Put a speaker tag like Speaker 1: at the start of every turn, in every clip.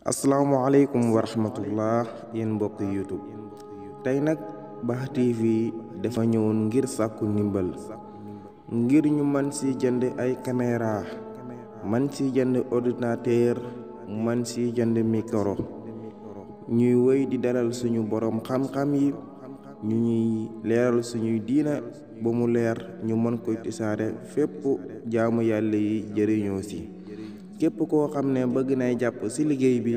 Speaker 1: asalaamaaleykum wa rahmatullah yéen mbokk YouTube tey nag Bah TV dafa ñëwoon ngir sàkku ndimbal ngir ñu man ci jënd ay caméra man ci jënd ordinateur man ci jënd micro ñuy wéy di dalal suñu borom xam-xam yi ñu ñuy leeral suñuy diina ba mu leer ñu mën koy tisaare fépp jaamu yàlla yi jëriñoo ci képp koo xam ne bëgg nay jàpp ci liggéey bi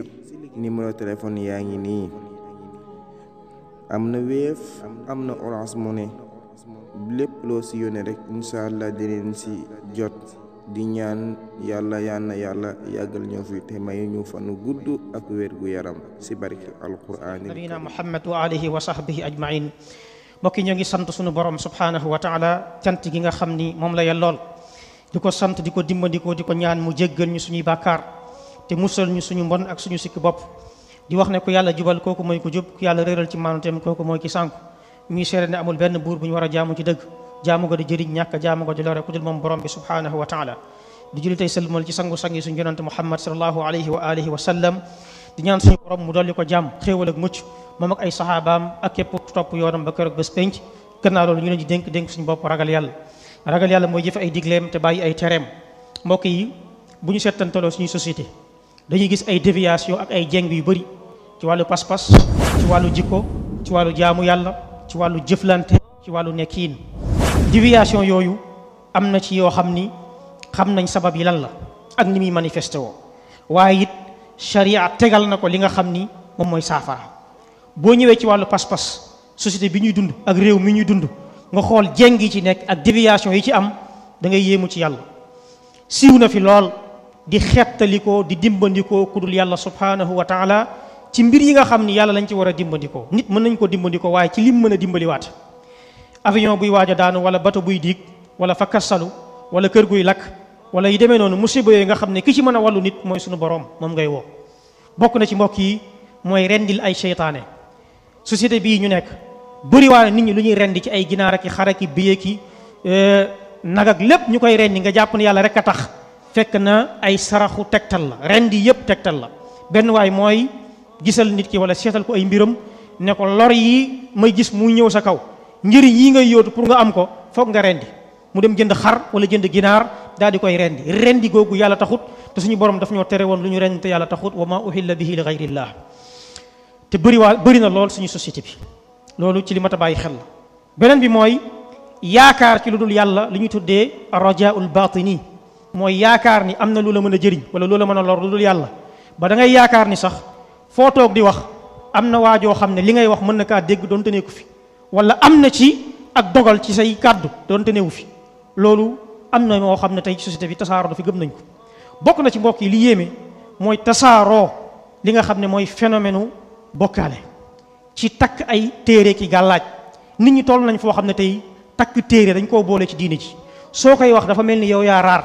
Speaker 1: numéro téléphone yaa ngi nii am na Wave am na Orange Money lépp loo ci yónnee rek incha allah dinañ ci jot di ñaan yàlla yàggal ñoo fi te may ñu fanu gudd ak wér gu yaram ci barke alquraan
Speaker 2: nabina Muhammad wa alihi wa sahbihi ajmain mbokki ñoo ngi sant sunu borom subhanahu wa taala cant gi nga xam ni moom la yellool di ko sant di ko dimbandikoo di ko ñaan mu jéggal ñu suñuy bàkkaar te musal ñu suñu mbon ak suñu sikki bopp di wax ne ku yàlla jubal kooku mooy ku jub ku yàlla réeral ci maanuteem kooku mooy ki sànku ñuy seere ne amul benn buur bu ñu war a jaamu ci dëgg jaamu ko di jëriñ ñàkk jaamu ko di lore ku dul moom borom bi subhanahu wa taala di julli tey sëlmal ci sangu-sang yi suñu yonante Muhammad sallallahu alayhi wa alihi wa sallam di ñaan suñu borom mu dolli ko jàmm xéewal ak mucc moom ak ay saxaabaam ak képp topp yoonam ba keroog bés penc gannaaw loolu ñu leen di dénk suñu bopp ragal yàlla mooy jëfe ay digleem te bàyyi ay tereem mbokk yi bu ñu seetantaloo suñuy société dañuy gis ay déviation ak ay jeng yu bëri ci wàllu pas-pas ci wàllu jikko ci wàllu jaamu yàlla ci wàllu jëflante ci wàllu nekkiin déviation yooyu am na ci yoo xam ni xam nañ sabab yi lan la ak ni muy manifesté woo waaye it sharia tegal na ko li nga xam ni moom mooy saafara boo ñëwee ci wàllu pas-pas société bi ñuy dund ak réew mi ñuy dund nga xool jeng yi ci nekk ak déviation yi ci am da ngay yéemu ci yàlla siiw na fi lool di xettalikoo di dimbandikoo ku dul yàlla subhanahu wa taala ci mbir yi nga xam ni yàlla lañ ci war a dimbandikoo nit mën nañ ko dimbandikoo waaye ci lim mën a dimbaliwaat avion buy waaj a daanu wala bato buy diig wala fakkasalu wala kër guy lakk wala yi demee noonu musiba yooyu nga xam ne ki ci mën a wàllu nit mooy suñu borom moom ngay woo bokk na ci mbokk yi mooy rendil ay seytaane société bii ñu nekk bëri waa nit ñi lu ñuy rendi ci ay ginaar ak i xar ak i béy ki nag ak lépp ñu koy rendi nga jàpp ne yàlla rek a tax fekk na ay saraxu tegtal la rendi yëpp tegtal la benn waay mooy gisal nit ki wala seetal ko ay mbiram ne ko lor yi may gis muy ñëw sa kaw njëriñ yi ngay yóotu pour nga am ko foog nga rendi mu dem jënd xar wala jënd ginaar daal di koy rendi googu yàlla taxut te suñu borom daf ñoo tere woon lu ñu rendi te yàlla taxut wa ma uhilla bihi li ghayrillah te bëri na lool suñu société bi loolu ci li mat a bàyyi xel la beneen bi mooy yaakaar ci lu dul yàlla li ñuy tuddee rajaul batini mooy yaakaar ni am na lu la mën a jëriñ wala lu la mën a lor lu dul yàlla ba da ngay yaakaar ni sax foo toog di wax am na waajoo xam ne li ngay wax mën na kaa dégg doonte neeku fi wala am na ci ak dogal ci say kàddu doonte neewu fi loolu am na moo xam ne tey ci société bi tasaaroo dafa gëm nañ ko bokk na ci mbokk yi li yéeme mooy tasaaroo li nga xam ne mooy phénomène bokkaale ci takk ay téere ki gàllaaj nit ñi toll nañ foo xam ne tey takk téere dañ koo boole ci diine ji soo koy wax dafa mel ni yow yaa raar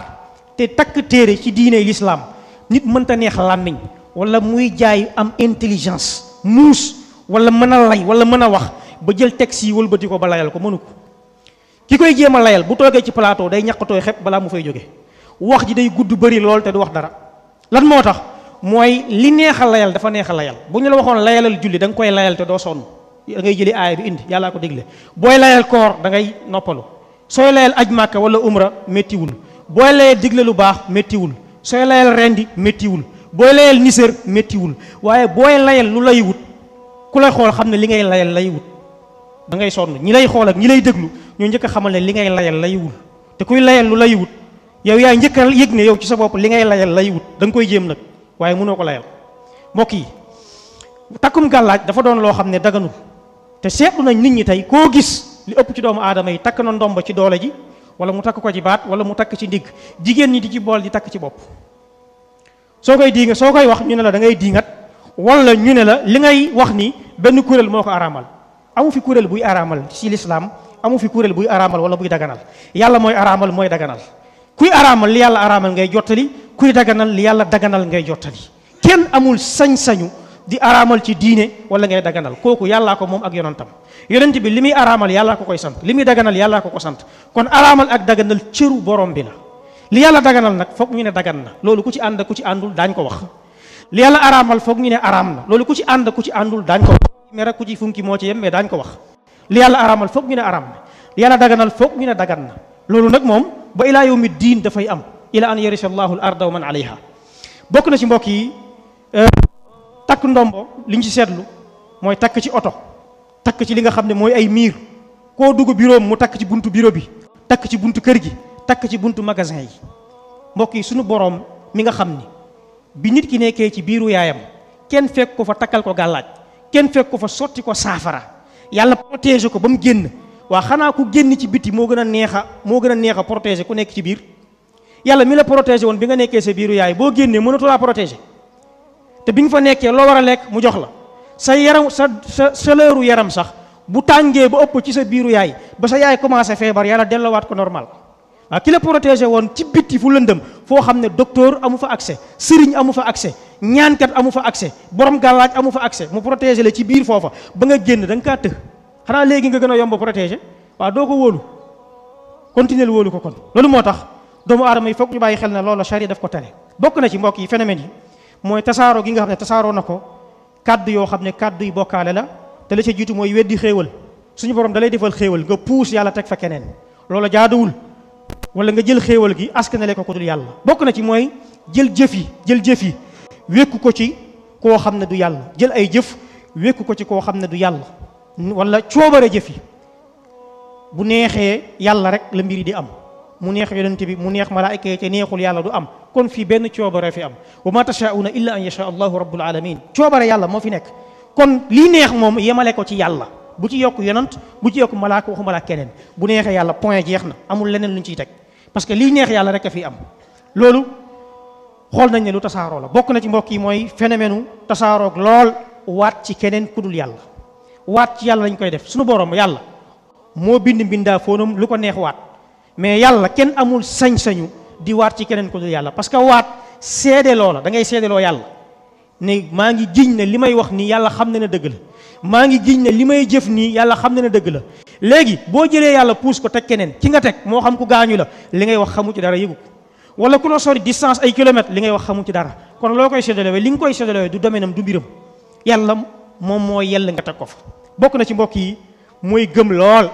Speaker 2: te takk téere ci diine l'islam nit mënta neex làmmiñ wala muy jaay am intelligence muus wala mën a lay wala mën a wax ba jël texte yi wëlbati ko ba layal ko mënu ko ki koy jéem a layal bu toogee ci plateau day ñaqatooy xepp balaa mu fay jóge wax ji day gudd bëri lool te du wax dara lan moo tax mooy li neex a layal dafa neex a layal bu ñu la waxoon layalal julli da nga koy layal te doo sonn da ngay jëli aaya bi indi yàllaa ko dégle booy layal koor da ngay noppalu sooy layal aj màkka wala umra méttiwul booy layal digle lu baax méttiwul sooy layal rendi méttiwul booy layal nisër méttiwul waaye booy layal lu lay wut ku lay xool xam ne li ngay layal lay wut da ngay sonn ñi lay xool ak ñi lay déglu ñoo njëkk a xamal ne li ngay layal lay wut te kuy layal lu lay wut yow yaa njëkk a yëg ne yow ci sa bopp li ngay layal lay wut da nga koy jéem nag waaye mënoo ko layal mbokk yi takkum gàllaaj dafa doon loo xam ne daganul te seetlu nañ nit ñi tey koo gis li ëpp ci doomu aadama yi takk na ndomba ci doole ji wala mu takk ko ci baat wala mu takk ci ndigg jigéen ñi di ci bool di takk ci bopp soo koy wax ñu ne la da ngay diingat wala ñu ne la li ngay wax ni benn kuréel moo ko araamal amu fi kuréel buy araamal ci lislaam amu fi kuréel buy araamal wala buy daganal yàlla mooy araamal mooy daganal kuy araamal li yàlla araamal ngay jottali kuy daganal li yàlla daganal ngay jottali kenn amul sañ-sañu di araamal ci diine wala ngay daganal kooku yàllaa ko moom ak yonantam yonent bi li muy araamal yàllaa ko koy sant li muy daganal yàllaa ko ko sant kon araamal ak daganal cëru borom bi la li yàlla daganal nag foog ñu ne dagan na loolu ku ci ànd ku ci àndul daañ ko wax li yàlla araamal foog ñu ne araam na loolu ku ci ànd ku ci àndul daañ ko wax mais rek ku ci funki moo ci yem mais daañ ko wax li yàlla araamal foog ñu ne araam na li yàlla daganal foog ñu ne dagan na loolu nag moom ba ilaa yawmi diin dafay am ila an yarisa allahu al arda wa man alayha bokk na ci mbokk yi takk ndombo liñ ci seetlu mooy takk ci oto takk ci li nga xam ne mooy ay miir koo dugg bureau mu takk ci buntu bureau bi takk ci buntu kër gi takk ci buntu magasin yi mbokk yi suñu boroom mi nga xam ni bi nit ki nekkee ci biiru yaayam kenn fekk ko fa takkal ko gàllaaj kenn fekk ko fa sotti ko saafara yàlla protéger ko ba mu génn waa xanaa ku génn ci biti moo gën a neex a protéger ku nekk ci biir yàlla mi la protéger woon bi nga nekkee sa biiru yaay boo génnee mënatu laa protéger te bi nga fa nekkee loo war a lekk mu jox la sa yaram sa leeru yaram sax bu tàngee ba ëpp ci sa biiru yaay ba sa yaay commencé feebar yàlla delloowaat ko normal waaw ki la protégé woon ci bitti fu lëndëm foo xam ne docteur amu fa accès sëriñ amu fa accès ñaankat amu fa accès borom gàllaaj amu fa accès mu protégé la ci biir foofa ba nga génn da nga kaa të xanaa léegi nga gën a yomb protégé waaw doo ko wóolu continuer wóolu ko kon loolu moo tax doomu aadama yi foog ñu bàyyi xel na loolu charia daf ko tere bokk na ci mbokk yi phénomène yi mooy tasaaroo gi nga xam ne tasaaroo na ko kaddu yoo xam ne kaddu yi bokkaale la te la ca jiitu mooy weddi xéewal suñu borom da lay defal xéewal nga puus yàlla teg fa keneen loolu jaaduwul wala nga jël xéewal gi askanale ko dul yàlla bokk na ci mooy jël jëf yi wékku ko ci koo xam ne du yàlla jël ay jëf wékku ko ci koo xam ne du yàlla wala coobare jëf yi bu neexee yàlla rek la mbir yi di am mu neex yonente bi mu neex malaayika yi te neexul yàlla du am kon fii benn coobare fi am wa ma tashaa'una illa an yasha allahu rabbul alamin coobare yàlla moo fi nekk kon lii neex moom yemale ko ci yàlla bu ci yokk yonant bu ci yokk malaaka waxu malaaka keneen bu neexee yàlla point jeex na amul leneen lu ñu ciy teg parce que lii neex yàlla rek a fi am loolu xool nañ ne lu tasaaroo la bokk na ci mbokk yi mooy phénomène tasaaroog lool waat ci keneen ku dul yàlla waat ci yàlla lañ koy def suñu borom yàlla moo bind mbindaa foonam lu ko neex waat mais yàlla kenn amul sañ-sañu di waat ci keneen ku dul yàlla parce que waat seede loo la da ngay seedeloo yàlla ne maa ngi giñ ne li may wax nii yàlla xam na ne dëgg la maa ngi giñ ne li may jëf nii yàlla xam na ne dëgg la léegi boo jëlee yàlla puus ko teg keneen ki nga teg moo xam ku gaañu la li ngay wax xamu ci dara yëgu ko wala ku la sori distance ay kilomètres li ngay wax xamu ci dara kon loo koy séddalewee li nga koy séddalewee du domaine am du mbiram yàlla moom moo yell nga teg ko fa bokk na ci mbokk yi mooy gëm lool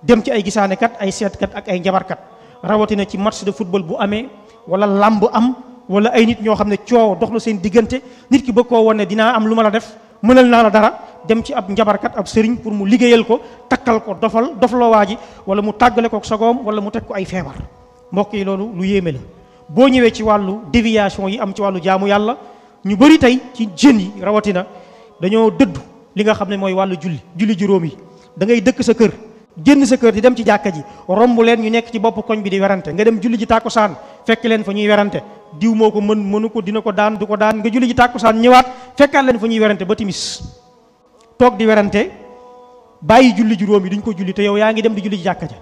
Speaker 2: dem ci ay gisaanekat ay seetkat ak ay njabarkat rawatina ci match de football bu amee wala làmb am wala ay nit ñoo xam ne coow dox na seen diggante nit ki bëgg koo wane dinaa am lu ma la def mënal naa la dara dem ci ab njabarkat ab sëriñ pour mu liggéeyal ko takkal ko dofloo waa ji wala mu tàggale ko sagoom wala mu teg ko ay feebar mbokk yi loolu lu yéeme la boo ñëwee ci wàllu déviation yi am ci wàllu jaamu yàlla ñu bëri tey ci jeunes yi rawatina dañoo dëddu li nga xam ne mooy wàllu julli juróom yi da ngay dëkk sa kër génn sa kër di dem ci jàkka ji romb leen ñu nekk ci bopp koñ bi di werante nga dem julli ji tàkkusaan fekk leen fa ñuy werante diw moo ko mënu ko dina ko daan du ko daan nga julli ji tàkkusaan ñëwaat fekkaat leen fa ñuy werante ba timis toog di werante bàyyi julli juróom yi duñ ko julli te yow yaa ngi dem di julli ji jàkka ja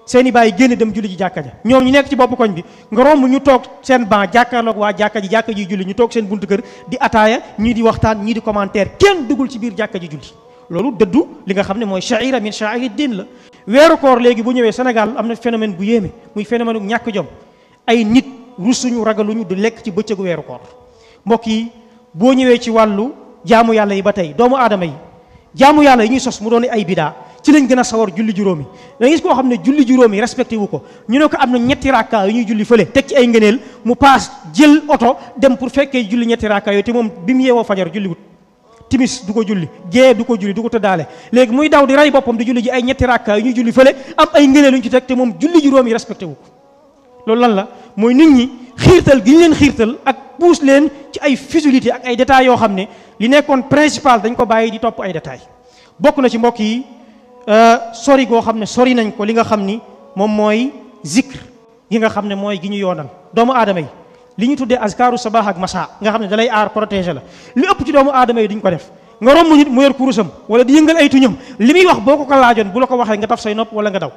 Speaker 2: seeni bàyyi génn dem julli ji jàkka ja ñoom ñu nekk ci bopp koñ bi nga romb ñu toog seen banc jàkkaarloog waa jàkka ji julli ñu toog seen buntu kër di ataaya ñii di waxtaan ñii di commentaire kenn duggul ci biir jàkka ji julli loolu dëddu li nga xam ne mooy sha'ira min sha'iri din la weeru koor léegi bu ñëwee Sénégal am na phénomène bu yéeme muy phénomène bu ñàkk jom ay nit rusuñu ragaluñu di lekk ci bëccëgu weeru koor mbokk yi boo ñëwee ci wàllu jaamu yàlla yi ba tey doomu aadama yi jaamu yàlla yi ñuy sos mu doon ay bidaa ci lañ gën a sawar julli juróomi da ngay gis koo xam ne julli juróomi respecté wu ko ñu ne ko am na ñetti rakka yu ñuy julli fële teg ci ay ngëneel mu paas jël oto dem pour fekkee julli ñetti rakka yooyu te moom bi mu yeewoo fajar julli wut timis du ko julli gée du ko julli du ko tëddaale léegi muy daw di rey boppam di julli ji ay ñetti rakka yu ñuy julli fële am ay ngëneel yu ñu ci teg te moom julli juróomi respecté wu ko loolu lan la mooy nit ñi xiirtal gi ñu leen xiirtal ak puus leen ci ay futilité ak ay détails yoo xam ne li nekkoon principal dañ ko bàyyi di topp ay détails bokk na ci mbokk yi sori goo xam ne sori nañ ko li nga xam ni moom mooy zikr gi nga xam ne mooy gi ñu yoonal doomu aadama yi li ñu tuddee azkaaru sabah ak masa nga xam ne dalay aar protéger la li ëpp ci doomu aadama yi duñ ko def nga romb nit mu yor kurusam wala di yëngal ay tuñam li muy wax boo ko laajoon bu la ko waxee nga taf say nopp wala nga daw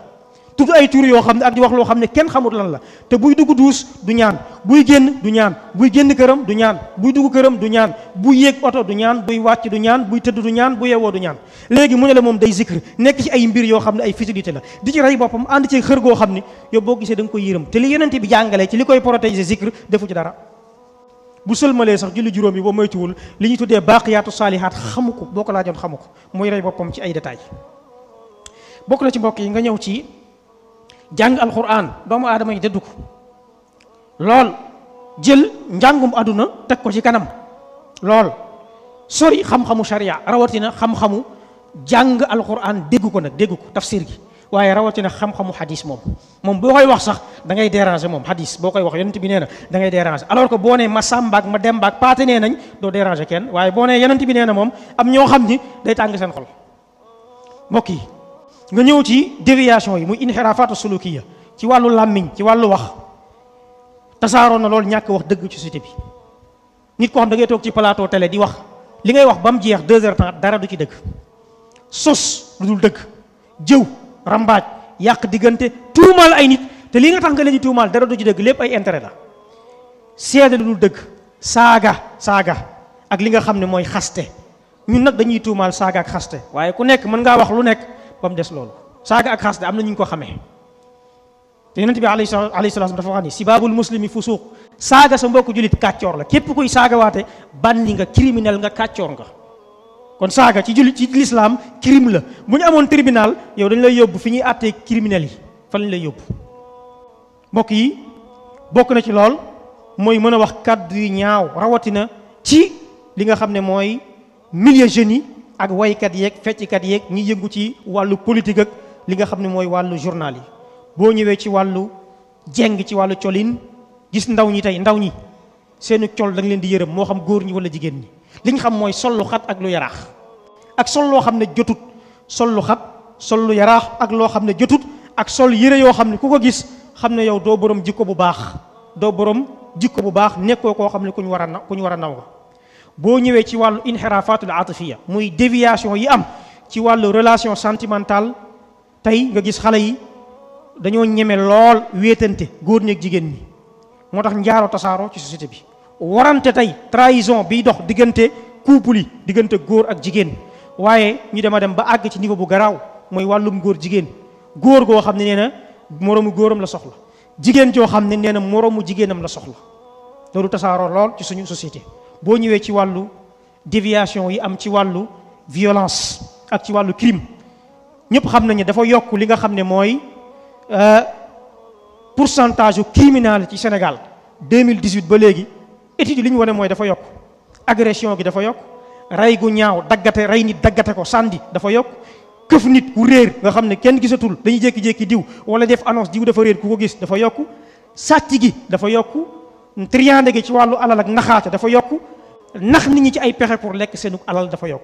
Speaker 2: tudd ay tur yoo xam ne ak di wax loo xam ne kenn xamul lan la te buy dugg duus du ñaan buy génn du ñaan buy génn këram du ñaan buy dugg këram du ñaan buy yéeg oto du ñaan buy wàcc du ñaan buy tëdd du ñaan bu yeewoo du ñaan léegi mu ne la moom day zikr nekk ci ay mbir yoo xam ne ay futilité la di ci rey boppam ànd ci xër goo xam ne yow boo gisee da nga koy yërëm te li yonente bi jàngalee ci li koy protéger zikr defu ci dara bu sëlmalee sax julli juróom yi boo moytuwul li ñu tuddee baaqiyaatu saalihaat xamu ko, boo ko laajoon xamu ko, muy rey boppam ci ay détails. bokk na ci mbokk yi nga ñëw ci jàng alquran, doomu aadama yi dëddu ko lool, jël njàngum àdduna teg ko ci kanam lool, sori xam-xamu sharia, rawatina xam-xamu jàng alquran dégg ko nag, dégg ko tafsir gi, waaye rawatina xam-xamu xadis moom boo koy wax sax da ngay déranger. moom xadis boo koy wax yonent bi nee na da ngay déranger, alors que boo nee ma sàmbaak ma dembaak paate nee nañ doo déranger kenn, waaye boo nee yonent bi nee na moom am ñoo xam ni day tàng seen xol. mbokk yi nga ñëw ci déviation yi muy inxiraafaatu sulukiya ci wàllu làmmiñ, ci wàllu wax, tasaaroo na loolu ñàkk wax dëgg ci société bi. nit koo xam da ngay toog ci plateau télé di wax li ngay wax ba mu jeex 2 heures temps dara du ci dëgg, sos lu dul dëgg, jëw, rambaaj, yàq diggante, tuumaal ay nit te li nga tax nga leen di tuumaal dara du ci dëgg, lépp ay intérêt la, seede lu dul dëgg, saaga ak li nga xam ne mooy xaste. ñun nag dañuy tuumaal saaga ak xaste, waaye ku nekk mën ngaa wax lu nekk ba mu des loolu. saaga ak xaste am na ñu ko xamee te yonent bi alayhi salaam dafa wax ni sibaabul muslimi fusuuq, saaga sa mbokku julit kàccoor la. képp kuy saagawaate bandi nga, criminel nga, kàccoor nga. kon saaga ci jullit ci l'islam crime la. bu ñu amoon tribunal yow dañ lay yóbbu fi ñuy àttee criminel yi, fa lañ lay yóbbu. mbokk yi bokk na ci lool mooy mën a wax kàddu yu ñaaw, rawatina ci li nga xam ne mooy milieu jeunes yi ak waykat yeeg fecckat yeeg ñi yëngu ci wàllu politique ak li nga xam ne mooy wàllu journal yi. boo ñëwee ci wàllu jeng, ci wàllu colin, gis ndaw ñi tey, ndaw ñi seenu col da nga leen di yërëm, moo xam góor ñi wala jigéen ñi. li ñu xam mooy sol lu xat ak lu yaraax, ak sol loo xam ne jotut, sol lu xat, sol lu yaraax ak loo xam ne jotut, ak sol yëre yoo xam ne ku ko gis xam ne yow doo borom jikko bu baax, nekkoo koo xam ne ku ñu war a naw nga. boo ñëwee ci wàllu inxiraafatul atifiya muy déviation yi am ci wàllu relation sentimentale, tey nga gis xale yi dañoo ñeme lool wéetante, góor ñi ak jigéen ñi. moo tax njaaro tasaaroo ci société bi. warante tey trahison biy dox diggante couple yi, diggante góor ak jigéen, waaye ñu dem ba àgg ci niveau bu garaaw mooy wàllum góor jigéen. góor goo xam ne nee na moroomu góoram la soxla, jigéen joo xam ne nee na moroomu jigéenam la soxla. loolu tasaaroo lool ci suñu société. boo ñëwee ci wàllu déviation yi am ci wàllu violence ak ci wàllu crime, ñëpp xam nañu dafa yokk li nga xam ne mooy pourcentage u criminel ci Sénégal 2018 ba léegi. étude yi li ñu wane mooy dafa yokk, agression gi dafa yokk, rey gu ñaaw, rey nit daggate ko sànni dafa yokk, këf nit ku réer nga xam ne kenn gisatul, dañuy jékki-jékki diw wala def annonce diw dafa réer ku ko gis dafa yokk, sàcc gi dafa yokk, triande gi ci wàllu alal ak naxaate dafa yokk, nax nit ñi ci ay pexe pour lekk seenu alal dafa yokk.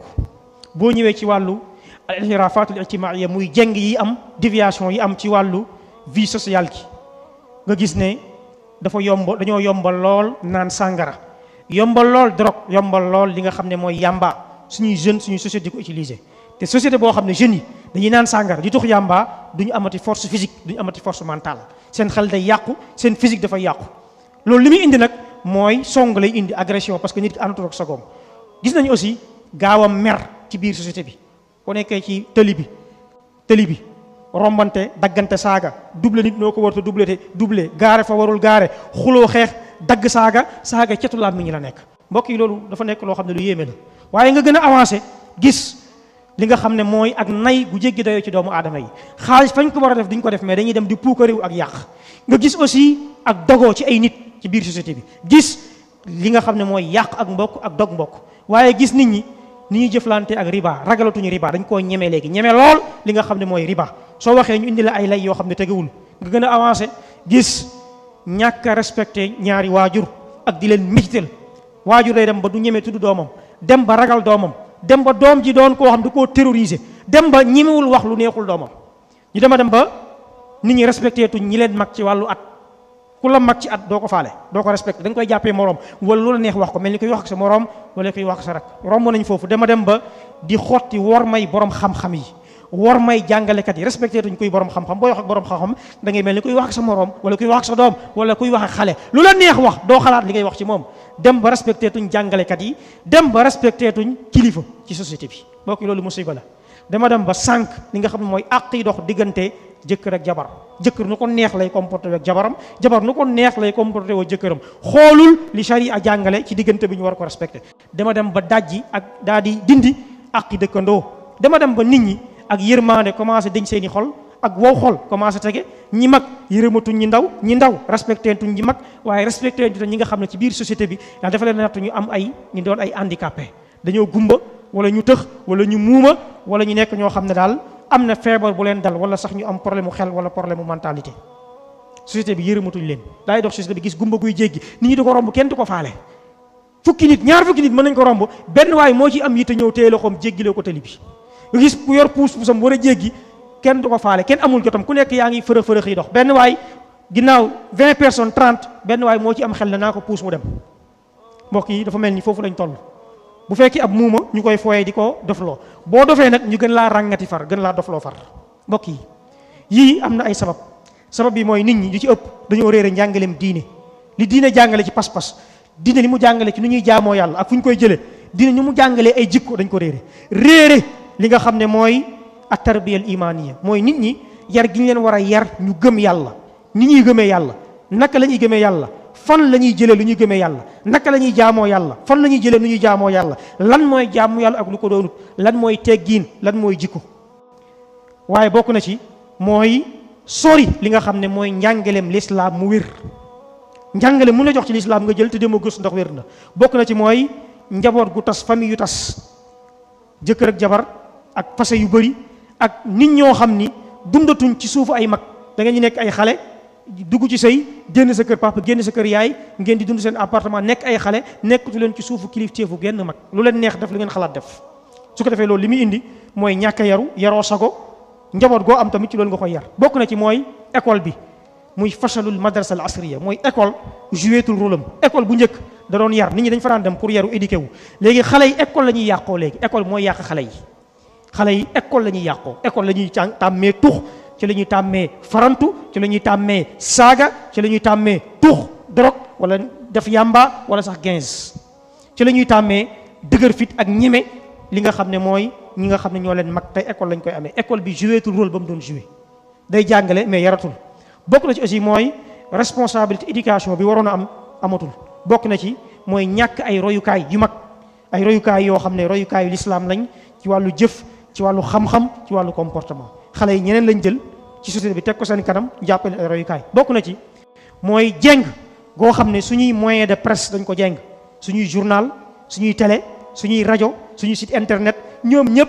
Speaker 2: boo ñëwee ci wàllu al inhiraafatul ijtimaaiya muy jeng yi am, déviation yi am ci wàllu vie sociale gi, nga gis ne dafa dañoo yombal lool naan sàngara, yombal lool drogue, yombal lool li nga xam ne mooy yàmba. suñuy jeune suñuy société di ko utiliser, te société boo xam ne jeunes yi dañuy naan sàngara di tux yàmba, duñu amati force physique, duñu amati force mentale, seen xel day yàqu, seen physique dafay yàqu. loolu li muy indi nag mooy song lay indi, agression, parce que nit ki àndatul ak sagoom. gis nañu aussi gaaw a mer ci biir société bi. boo nekkee ci tëli bi rombante, daggante, saaga, double nit noo ko war a double gaare fa warul gaare, xuloo, xeex, dagg, saaga cetu làmmiñ ñi la nekk. mbokk yi loolu dafa nekk loo xam ne lu yéeme la. waaye nga gën a avancé gis li nga xam ne mooy ak nay gu jéggi dayoo ci doomu aadama yi. xaalis fañ ko war a def duñ ko def, mais dañuy dem di puukariw ak yàq. nga gis aussi ak dogoo ci ay nit ci biir société bi, gis li nga xam ne mooy yàq ak mbokk ak dog mbokk. waaye gis nit ñi ni ñuy jëflante ak riba, ragalatuñu riba, dañ koo ñeme léegi, ñeme lool li nga xam ne mooy riba. soo waxee ñu indi la ay lay yoo xam ne tegewul. nga gën a avancé gis ñàkk a respecté ñaari waajur ak di leen mictal. waajur day dem ba du ñeme tudd doomam, dem ba ragal doomam, dem ba doom ji doon koo xam du koo terroriser, dem ba ñemewul wax lu neexul doomam. ñu dem ba nit ñi respecté tuñ ñi leen mag ci wàllu at. ku la mag ci at doo ko faale, doo ko respecté, da nga koy jàppee moroom, wala lu la neex wax ko, mel ni koy wax ak sa moroom wala koy wax ak sa rak. romb nañ foofu dem ba di xotti war may borom xam-xam yi, war may jàngalekat yi, respecté tuñ kuy borom xam-xam. booy wax ak borom xam-xam da ngay mel ni kuy wax ak sa moroom wala kuy wax ak sa doom wala kuy wax ak xale, lu la neex wax, doo xalaat li ngay wax ci moom. dem ba respecté tuñ jàngalekat yi, dem ba respecté tuñ kilifa ci société bi. mbokk yi loolu musiba la. dama dem ba sànq li nga xam ne mooy àq yi dox diggante jëkkër ak jabar. jëkkër nu ko neex lay comporté ak jabaram, jabar nu ko neex lay comporté ak jëkkëram, xoolul li sharia jàngale ci diggante bi ñu war ko respecté. dama dem ba dajji ak daa di dindi àq yi dëkkandoo. dama dem ba nit ñi ak yërmaande commencé dañ seeni xol, ak wow xol commencé tege. ñi mag yërëmatuñ ñi ndaw respecté tuñ ñi mag, waaye respecté tuñ ñi nga xam ne ci biir société bi yaa dafa leen nattu ñu am ñu doon ay handicapé, dañoo gumba wala ñu tëx wala ñu muuma wala ñu nekk ñoo xam ne daal am na feebar bu leen dal wala sax ñu am problème mu xel wala problème mu mentalité. société bi yërëmatuñ leen. daay dox société bi gis gumba guy jéggi nit ñi di ko romb kenn du ko faale. ñaar fukki nit mën nañ ko romb, benn waay moo ci am yitte ñëw téye loxoom jéggiloo ko tali bi. gis ku yor puus-puusam war a jéggi kenn du ko faale, kenn amul jotam, ku nekk yaa ngi fërëx yi dox. benn waay ginnaaw 20 personnes 30 benn waay moo ci am xel na naa ko puus mu dem. mbokk yi dafa mel ni foofu lañ toll. bu fekkee ab muuma ñu koy fooyee di ko dofloo, boo dofee nag ñu gën laa ràngati far, gën laa dofloo far. mbokk yi yii am na ay sabab bi mooy nit ñi ñu ci ëpp dañoo réere njàngaleem diine. li diine jàngale ci pas-pas, diine li mu jàngale ci nu ñuy jaamoo yàlla ak fu ñu koy jëlee, diine ñu mu jàngalee ay jikko dañ ko réere li nga xam ne mooy at tarbiya al imaniya, mooy nit ñi yar gi ñu leen war a yar ñu gëm yàlla. ni ñuy gëmee yàlla, naka la ñuy gëmee yàlla, fan la ñuy jëlee lu ñuy gëmee yàlla, naka la ñuy jaamoo yàlla, fan la ñuy jëlee lu ñuy jaamoo yàlla, lan mooy jaamu yàlla ak lu ko doonut, lan mooy teggiin, lan mooy jikko. waaye bokk na ci mooy sori li nga xam ne mooy njàngaleem lislaam mu wér. njàngale mun la jox ci lislaam nga jël te demoo gëstu ndax wér na. bokk na ci mooy njaboot gu tas, famille yu tas, jëkkër ak jabar ak fase yu bëri, ak nit ñoo xam ni dundatuñ ci suufu ay mag. da ngeen ñu nekk ay xale dugg ci sëy, génn sa kër papa, génn sa kër yaay, ngeen di dund seen appartement, nekk ay xale, nekkatu leen ci suufu kilifteefu genn mag, lu leen neex def, lu ngeen xalaat def. su ko defee loolu li muy indi mooy ñàkk a yaroo sago, njaboot goo am tamit ci loolu nga koy yar. bokk na ci mooy école bi, muy fasalul madrasa al asriya, mooy école jouetul rôle am. école bu njëkk da doon yar nit ñi, dañ fa daan dem pour yaru éduqué wu. léegi xale yi école la ñuy yàqoo. léegi école mooy yàq xale yi. xale yi école la ñuy yàqoo, école la ñuy tàmmee tux, ci la ñuy tàmmee farantu, ci la ñuy tàmmee saaga, ci la ñuy tàmmee tux drogue wala def yamba wala sax 15, ci la ñuy tàmmee dëgër fit ak ñeme li nga xam ne mooy ñi nga xam ne ñoo leen mag. tey école lañ koy amee. école bi jouetul rôle ba mu doon joué, day jàngale mais yaratul. bokk na ci aussi mooy responsabilité éducation bi waroon a am amatul. bokk na ci mooy ñàkk ay royukaay yu mag, ay royukaay yoo xam ne royukaayu lislaam lañ ci wàllu jëf, ci wàllu xam-xam, ci wàllu comportement. xale yi ñeneen lañ jël ci société bi teg ko seen kanam jàppale ay royukaay. bokk na ci mooy jeng goo xam ne suñuy moyen de presse dañ ko jeng, suñuy journal, suñuy télé, suñuy rajo, suñuy site internet, ñoom ñëpp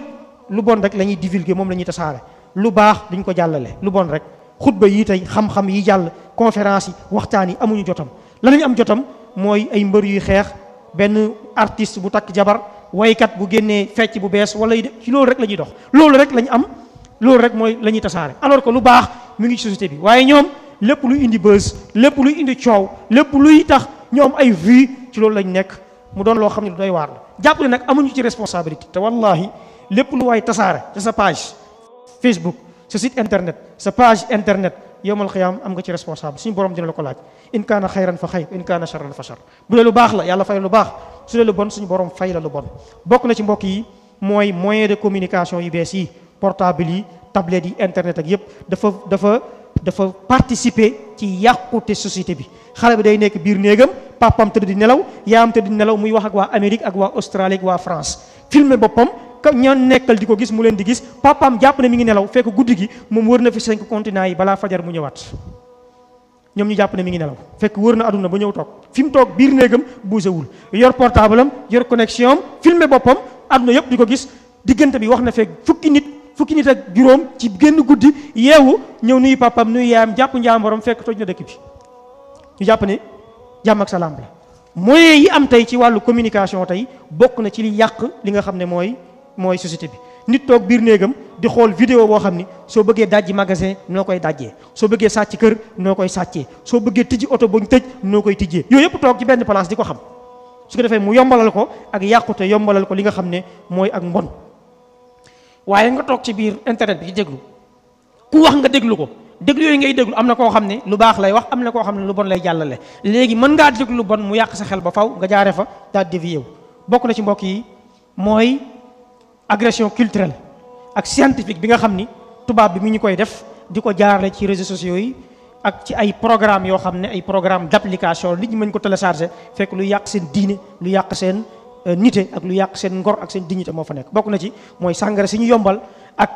Speaker 2: lu bon rek la ñuy divulguer, moom la ñuy tasaare. lu baax duñ ko jàllale, lu bon rek. xutba yi tey, xam-xam yi jàll, conférence yi, waxtaan yi amuñu jotam. la lañu am jotam mooy ay mbër yuy xeex, benn artiste bu takk jabar, waykat bu génnee fecc bu bees wala ci loolu rek la ñuy dox. loolu rek lañu am, loolu rek mooy la ñuy tasaare. alors que lu baax mu ngi ci société bi, waaye ñoom lépp luy indi buzz, lépp luy indi coow, lépp luy tax ñu am ay vues ci loolu lañ nekk. mu doon loo xam ne lu doy waar la. jàppale nag amuñu ci responsabilité. te wallahi lépp lu waay tasaare ca sa page Facebook, sa site internet, sa page internet, yowmal xiyaam am nga ci responsable. suñu borom dina la ko laaj. in kaana xayran fa xayr, in kaana charran fa char. bu dee lu baax la yàlla fay lu baax, su dee lu bon suñu borom fay la lu bon. bokk na ci mbokk yi mooy moyen de communication yu bees yi, portable yi, tablette yi, internet ak yépp dafa participer ci yàqute société bi. xale bi day nekk biir néegam, papam tëdd di nelaw, yaayam tëdd di nelaw, muy wax ak waa Amérique ak waa Australie ak waa France. filmer boppam ka ña nekkal di ko gis, mu leen di gis. papam jàpp ne mi ngi nelaw, fekk guddi gi moom wër na fi 5 continents yi balaa fajar mu ñëwaat. ñoom ñu jàpp ne mi ngi nelaw, fekk wër na aduna ba ñëw toog fi mu toog biir néegam bougéwul, yor portable am, yor connexion am, filmer boppam, aduna yëpp di ko gis. diggante bi wax na fekk fukki nit ak juróom ci génn guddi yeewu ñëw nuyu papam nuyu yaayam, jàpp njàmboram, fekk toj na dëkk bi. ñu jàpp ne jàmm ak salaam la. moyens yi am tey ci wàllu communication tey bokk na ci li yàq li nga xam ne mooy société bi. nit toog biir néegam di xool vidéo boo xam ni soo bëggee dajji magasin noo koy dajjee, soo bëggee sàcc kër noo koy sàccee, soo bëggee tijji oto buñ tëj noo koy tijjee. yooyu yëpp toog ci benn place di ko xam. su ko defee mu yombalal ko ak yàqute, yombalal ko li nga xam ne mooy ak mbon. waaye nga toog ci biir internet bi di déglu, ku wax nga déglu ko. déglu yooyu ngay déglu am na koo xam ne lu baax lay wax, am na koo xam ne lu bon lay jàllale. léegi mën ngaa déglu lu bon mu yàq sa xel ba faw nga jaaree fa daal dévié wu. bokk na ci mbokk yi mooy agression culturelle. ak scientifique bi nga xam ni tubaab bi mi ñu koy def di ko jaarale ci réseaux sociaux yi ak ci ay programme yoo xam ne ay programme d'application nit ñi mën ko télécharger fekk lu yàq seen diine lu yàq seen nite ak lu yàq seen ngor ak seen dignité moo fa nekk. bokk na ci mooy sàngara si ñu yombal ak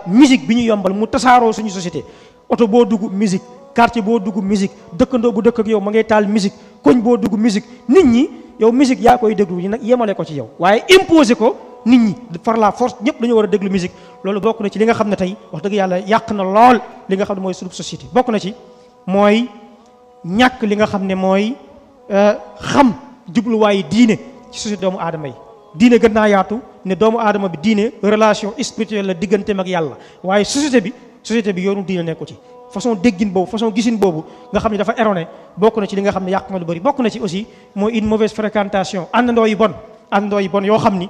Speaker 2: musique bi ñu yombal mu tasaaroo suñu société. oto boo dugg musique, quartier boo dugg musique, dëkkandoo bu dëkk ak yow ma ngay taal musique, koñ boo dugg musique. nit ñi yow musique yaa koy déglu nag yemale ko ci yow waaye imposer ko nit ñi par la force ñëpp dañu war a déglu musique. loolu bokk na ci li nga xam ne tey wax dëgg yàlla yàq na lool li nga xam ne mooy sunu société. bokk na ci mooy ñàkk li nga xam ne mooy xam jubluwaayu diine ci société doomu aadama yi. diine gën naa yaatu ne doomu aadama bi diine relation spirituelle la digganteem ak yàlla waaye société bi yoonu diine nekku ci. façon déggin boobu façon gisin boobu nga xam ne dafa erroné bokk na ci li nga xam ne yàq na lu bëri. bokk na ci aussi mooy une mauvaise fréquentation àndandoo yi bon yoo xam ni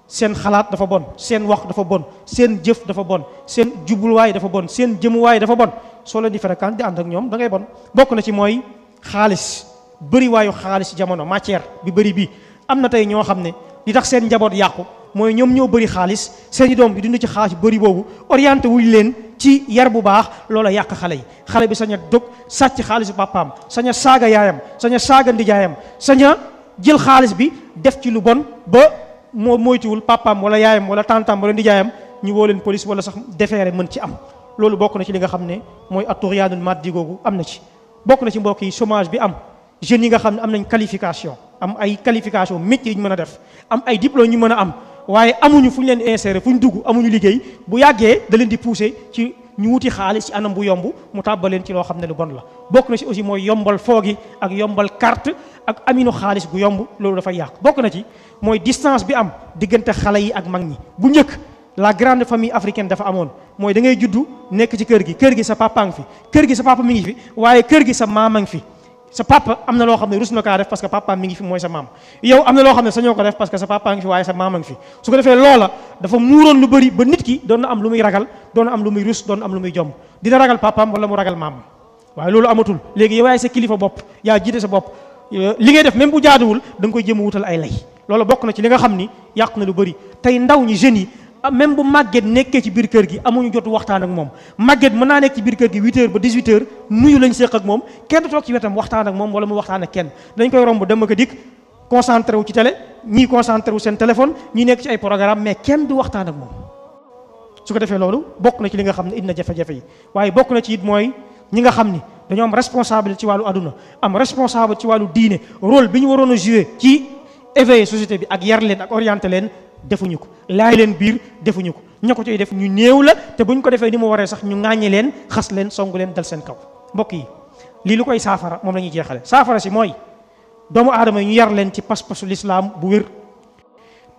Speaker 2: seen xalaat dafa bon, seen wax dafa bon, seen jëf dafa bon, seen jubluwaay dafa bon, seen jëmuwaay dafa bon. soo leen di fréquente di ànd ak ñoom da ngay bon. bokk na ci mooy xaalis bëri waayu xaalis jamono matière bi bëri bii am na tey ñoo xam ne li tax seen njaboot yàqu mooy ñoom ñoo bëri xaalis seen i doom bi dund ci xaalis bëri boobu orienté wuñ leen ci yar bu baax loola yàq xale yi. xale bi sañ a dog sàcc xaalisu papaam, sañ a saaga yaayam, sañ a saaga ndijaayam, sañ a jël xaalis bi def ci lu bon ba moo moytuwul papaam wala yaayam wala tantam wala ndijaayam ñu woo leen police wala sax defeere mën ci am. loolu bokk na ci li nga xam ne mooy at-tughyaanul maddi googu am na ci. bokk na ci mbokk yi chômage bi am jeunes yi nga xam ne am nañ qualification am ay qualification métier yi ñu mën a def am ay diplôme ñu mën a am waaye amuñu fu ñu leen di insérer fu ñu dugg amuñu liggéey bu yàggee da leen di pousser ci ñu wuti xaalis ci anam bu yomb mu tàbbal leen ci loo xam ne lu bon la. bokk na ci aussi mooy yombal foogi ak yombal carte ak aminu xaalis gu yomb loolu dafay yàq. bokk na ci mooy distance bi am diggante xale yi ak mag ñi. bu njëkk la grande famille africaine dafa amoon mooy da ngay juddu nekk ci kër gi sa papa ngi fi kër gi sa papa mi ngi fi waaye kër gi sa maama ngi fi. sa papa am na loo xam ne rus na kaa def parce que papa mi ngi fi mooy sa maam yow am na loo xam ne sañoo ko def parce que sa papa ngi fi waaye sa maama ngi fi. su ko defee loola dafa muuroon lu bëri ba nit ki doon na am lu muy ragal doon na am lu muy rus doon na am lu muy jomb dina ragal papaam wala mu ragal maam waaye loolu amatul léegi yow yaay sa kilifa bopp yaa jiite sa bopp li ngay def même bu jaaduwul da nga koy jëm a wutal ay lay. loolu bokk na ci li nga xam ni yàq na lu bëri tey ndaw ñi jeunes yi même bu màgget nekkee ci biir kër gi amuñu jotu waxtaan ak moom. màgget mën naa nekk ci biir kër gi 8h ba 18h nuyu lañ séq ak moom kenn du toog ci wetam waxtaan ak moom wala mu waxtaan ak kenn dañ koy romb dem ak a dikk concentré wu ci télé ñii concentré wu seen téléphone ñi nekk ci ay programme mais kenn du waxtaan ak moom. su ko defee loolu bokk na ci li nga xam ne indi na jafe-jafe yi waaye bokk na ci it mooy ñi nga xam ni dañoo am responsable ci wàllu aduna am responsable ci wàllu diine rôle bi ñu waroon a jouer ci éveiller société bi ak yar leen ak orienter leen defuñu ko laay leen biir defuñu ko ña ko cay def ñu néew la te buñ ko defee ni mu waree sax ñu ŋàññi leen xas leen songu leen dal seen kaw. mbokk yi lii lu koy saafara moom la ñuy jeexale saafara si mooy doomu aadama yi ñu yar leen ci pas-pasu lislaam bu wér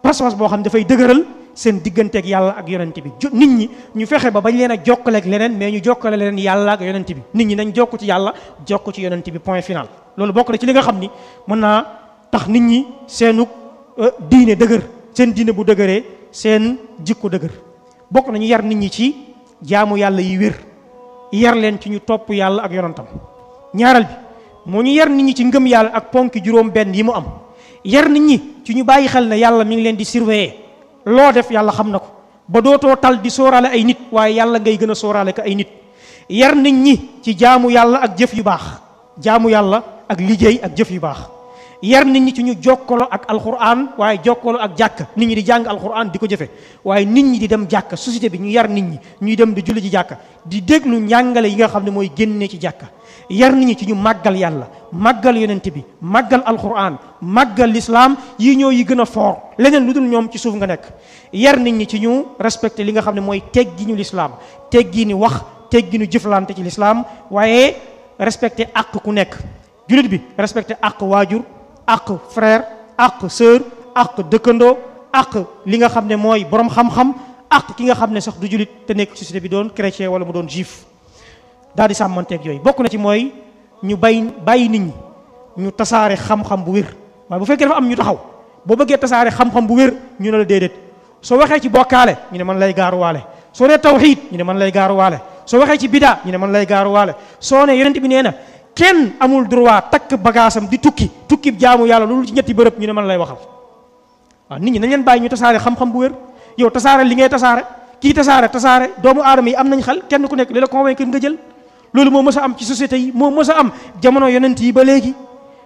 Speaker 2: pas-pas boo xam ne dafay dëgëral seen digganteeg yàlla ak yonent bi nit ñi ñu fexe ba bañ leen a jokkaleeg leneen mais ñu jokkale leen yàlla ak yonent bi nit ñi nañ jokk ci yàlla jokk ci yonent bi point final. loolu bokk na ci li nga xam ni mën naa tax nit ñi seenu diine dëgër seen diine bu dëgëree seen jikko dëgër. bokk na ñu yar nit ñi ci jaamu yàlla yi wér yar leen ci ñu topp yàlla ak yonentam. ñaareel bi moo ñu yar nit ñi ci ngëm yàlla ak ponki juróom benn yi mu am yar nit ñi ci ñu bàyyi xel ne yàlla mi ngi leen di surveiller loo def yàlla xam na ko ba dootoo tal di sóoraale ay nit waaye yàlla ngay gën a sóoraale ko ay nit. yar nit ñi ci jaamu yàlla ak jëf yu baax jaamu yàlla ak liggéey ak jëf yu baax. yar nit ñi ci ñu jokkaloo ak alquran waaye jokkaloo ak jàkk nit ñi di jàng alquran di ko jëfe waaye nit ñi di dem jàkk société bi ñu yar nit ñi ñuy dem di julli ci jàkka di déglu njàngale yi nga xam ne mooy génnee ci jàkka. yar nit ñi ci ñu màggal yàlla màggal yonent bi màggal alquran màggal lislaam yi ñoo yi gën a fort leneen lu dul ñoom ci suuf nga nekk. yar nit ñi ci ñu respecté li nga xam ne mooy tegginu lislaam teggini wax tegginu jëflante ci lislaam waaye respecté àq ku nekk jullit bi respecté àq waajur àq frère àq sœur àq dëkkandoo àq li nga xam ne mooy borom xam-xam àq ki nga xam ne sax du jullit te nekk société bi doon chrétien wala mu doon juif daal di sàmmanteeg yooyu. bokk na ci mooy ñu bàyyi nit ñi ñu tasaare xam-xam bu wér waaye bu fekkee dafa am ñu taxaw boo bëggee tasaare xam-xam bu wér ñu ne la déedéet soo waxee ci bokkaale ñu ne man lay gaaruwaale soo nee tawxiid ñu ne man lay gaaruwaale soo waxee ci bidaa ñu ne man lay gaaruwaale soo ne yonent bi nee na kenn amul droit takk bagaasam di tukki jaamu yàlla loolu ci ñetti bërëb ñu ne man lay waxal waaw nit ñi nañ leen bàyyi ñu tasaare xam-xam bu wér yow tasaare li ngay tasaare kii tasaare doomu aadama yi am nañ xel kenn ku nekk li la convaincre nga jël. loolu moo mës a am ci société yi moo mës a am jamono yonent yi ba léegi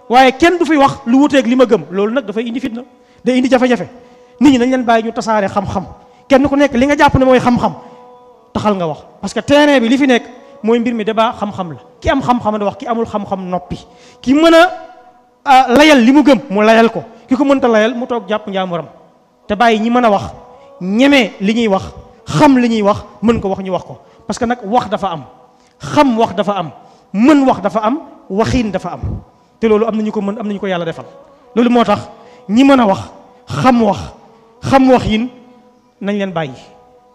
Speaker 2: waaye kenn du fi wax lu wuteeg li ma gëm loolu nag dafay indi fitna day indi jafe-jafe nit ñi nañ leen bàyyi ñu tasaare xam-xam kenn ku nekk li nga jàpp ne mooy xam-xam taxal nga wax. parce que terrain bi li fi nekk mooy mbir mi débat xam-xam la ki am xam-xam da wax ki amul xam-xam noppi ki mën a layal li mu gëm mu layal ko ki ko mënta layal mu toog jàpp njaamuram te bàyyi ñi mën a wax ñeme li ñuy wax xam li ñuy wax mën ko wax ñu wax ko parce que nag wax dafa am. xam wax dafa am mën wax dafa am waxiin dafa am te loolu am nañu ko mën am nañu ko yàlla defal loolu moo tax ñi mën a wax xam waxiin nañ leen bàyyi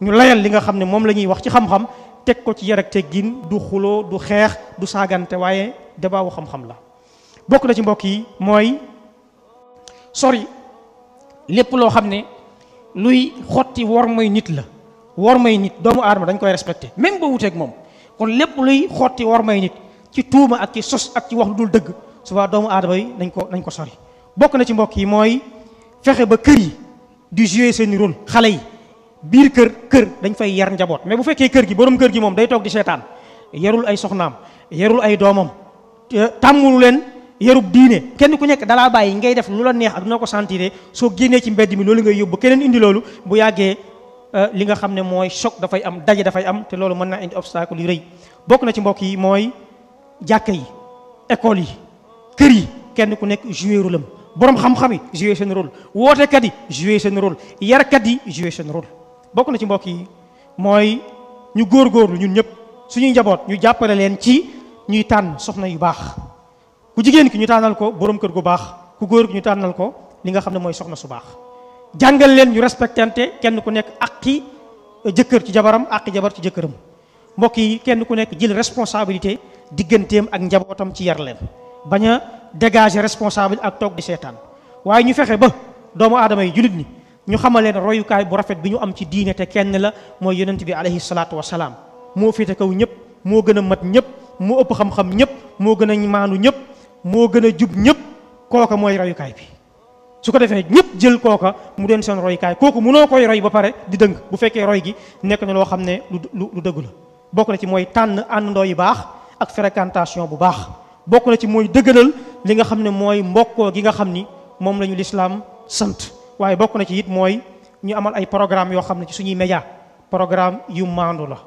Speaker 2: ñu layal li nga xam ne moom la ñuy wax ci xam-xam teg ko ci yar ak teggin du xuloo du xeex du saagante waaye débat wu xam-xam la. bokk na ci mbokk yi mooy sori lépp loo xam ne luy xotti wor may nit la wor may nit doomu aadama dañ koy respecté même boo wuteeg moom. kon lépp luy xotti war may nit ci tuuma ak ci sos ak ci wax lu dul dëgg suba doomu aadama yi nañ ko sori bokk na ci mbokk yi mooy fexe ba kër yi di jouer seen rôle xale yi biir kër dañ fay yar njaboot mais bu fekkee kër gi borom kër gi moom day toog di seetaan yarul ay soxnaam yarul ay doomam tàmmulu leen yarub diine kenn ku nekk dalaa bàyyi ngay def lu la neex ak noo ko sentiré soo génnee ci mbedd mi loolu ngay yóbbu keneen indi loolu bu yàggee li nga xam ne mooy choc dafay am daje dafay am te loolu mën naa indi obstacle yu rëy bokk na ci mbokk yi mooy jàkka yi école yi kër yi kenn ku nekk jouer rôle am borom xam-xam yi jouer seen rôle wootekat yi jouer seen rôle yarkat yi jouer seen rôle bokk na ci mbokk yi mooy ñu góorgóorlu ñun ñëpp suñuy njaboot ñu jàppale leen ci ñuy tànn soxna yu baax ku jigéen ki ñu tànnal ko borom kër gu baax ku góor ki ñu tànnal ko li nga xam ne mooy soxna su baax jàngal leen ñu respectante kenn ku nekk aqi jëkkër ci jabaram aqi jabar ci jëkkëram mbokk yi kenn ku nekk jël responsabilité digganteem ak njabootam ci yar leen bañ a dégager responsable ak toog di seetaan waaye ñu fexe ba doomu aadama yi jullit ni ñu xamal leen royukaay bu rafet bi ñu am ci diine te kenn la mooy yonent bi alayhi salaatu wasalaam moo féete kaw ñëpp moo gën a mat ñëpp moo ëpp xam-xam ñëpp moo gën a maandu ñëpp moo gën a jub ñëpp kooka mooy royukaay bi su ko defee ñëpp jël kooka mu doon seen royukaay kooku mënoo koy roy ba pare di dëng bu fekkee roy gi nekk na loo xam ne lu dëggu la bokk na ci mooy tànn àndandoo yu baax ak fréquentation bu baax bokk na ci mooy dëggalal li nga xam ne mooy mbokkoo gi nga xam ni moom la ñu lislaam sant waaye bokk na ci it mooy ñu amal ay programme yoo xam ne ci suñuy média programme yu maandu la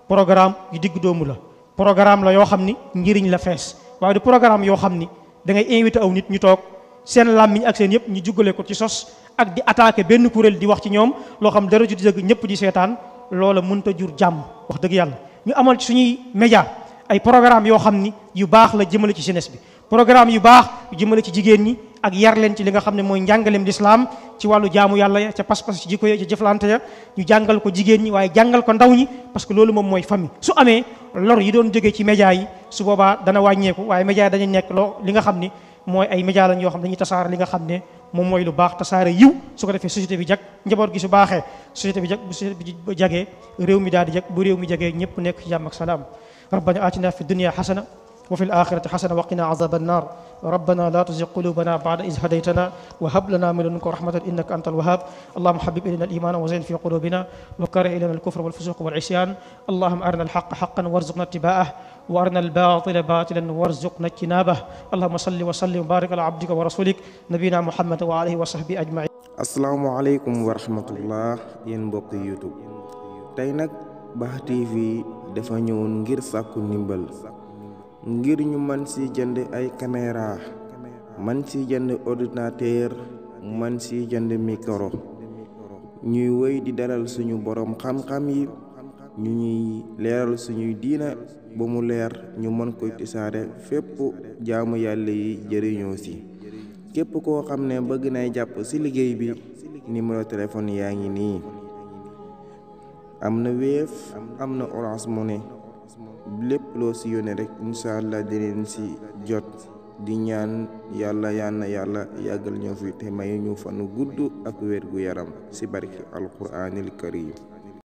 Speaker 2: programme yu digg doomu la programme la yoo xam ni njëriñ la fees waaye du programme yoo xam ni da ngay invité aw nit ñu toog seen làmmiñ ak seen yëpp ñu jugale ko ci sos ak di attaqué benn kuréel di wax ci ñoom loo xam dara ju di dëgg ñëpp di seetaan loola mënta jur jàmm wax dëgg yàlla ñu amal ci suñuy média ay programme yoo xam ni yu baax la jëmale ci jeunesse bi programme yu baax yu jëmale ci jigéen ñi ak yar leen ci li nga xam ne mooy njàngaleem lislaam ci wàllu jaamu yàlla ya ca pas-pas ci jikko ya ca jëflante ya ñu jàngal ko jigéen ñi waaye jàngal ko ndaw ñi parce que loolu moom mooy famille su amee lor yi doon jógee ci média yi su boobaa dana wàññeeku waaye média yi dañuy nekk li nga xam ni mooy ay média lañ yoo xam dañuy tasaare li nga xam ne moom mooy lu baax tasaare yiw su ko defee société bi jag njaboot gi su baaxee société bi jag bu société bi jagee réew mi daal di jag bu réew mi jagee ñëpp nekk ci jàmm ak salaam rabbana atina fi dunya hasana wa fil akhirati hasana wa qina azaban nar rabbana la tuzigh qulubana ba'da idh hadaytana wa hab lana min ladunka rahmatan innaka antal wahhab allahumma habbib ilayna al-iman wa zayyinhu fi qulubina wa karrih ilayna al-kufra wal fusuq wal 'isyan allahumma arina al-haqqa haqqan warzuqna ittiba'ah wa arina al-batila batilan warzuqna ijtinabah allahumma salli wa sallim wa barik ala 'abdika wa rasulik nabiyyina muhammad wa alihi wa sahbihi ajma'in.
Speaker 1: asalaamaaleykum wa rahmatullah yéen mbokk YouTube tey nag Bah TV dafa ñëwoon ngir sàkku ndimbal ngir ñu man si jënd ay caméra man si jënd ordinateur man si jënd micro ñuy wéy di dalal suñu borom xam-xam yi ñu ñuy leeral suñuy diina ba mu leer ñu mën koy tisaare fépp jaamu yàlla yi jëriñoo si képp koo xam ne bëgg nay jàpp si liggéey bi numéro téléphone yaa ngi nii am na Wave am na Orange Money lépp loo si yónnee rek incha allah dinañ si jot di ñaan yàlla yàggal ñoo fi te may ñu fanu gudd ak wér gu yaram si barke alquraanil karim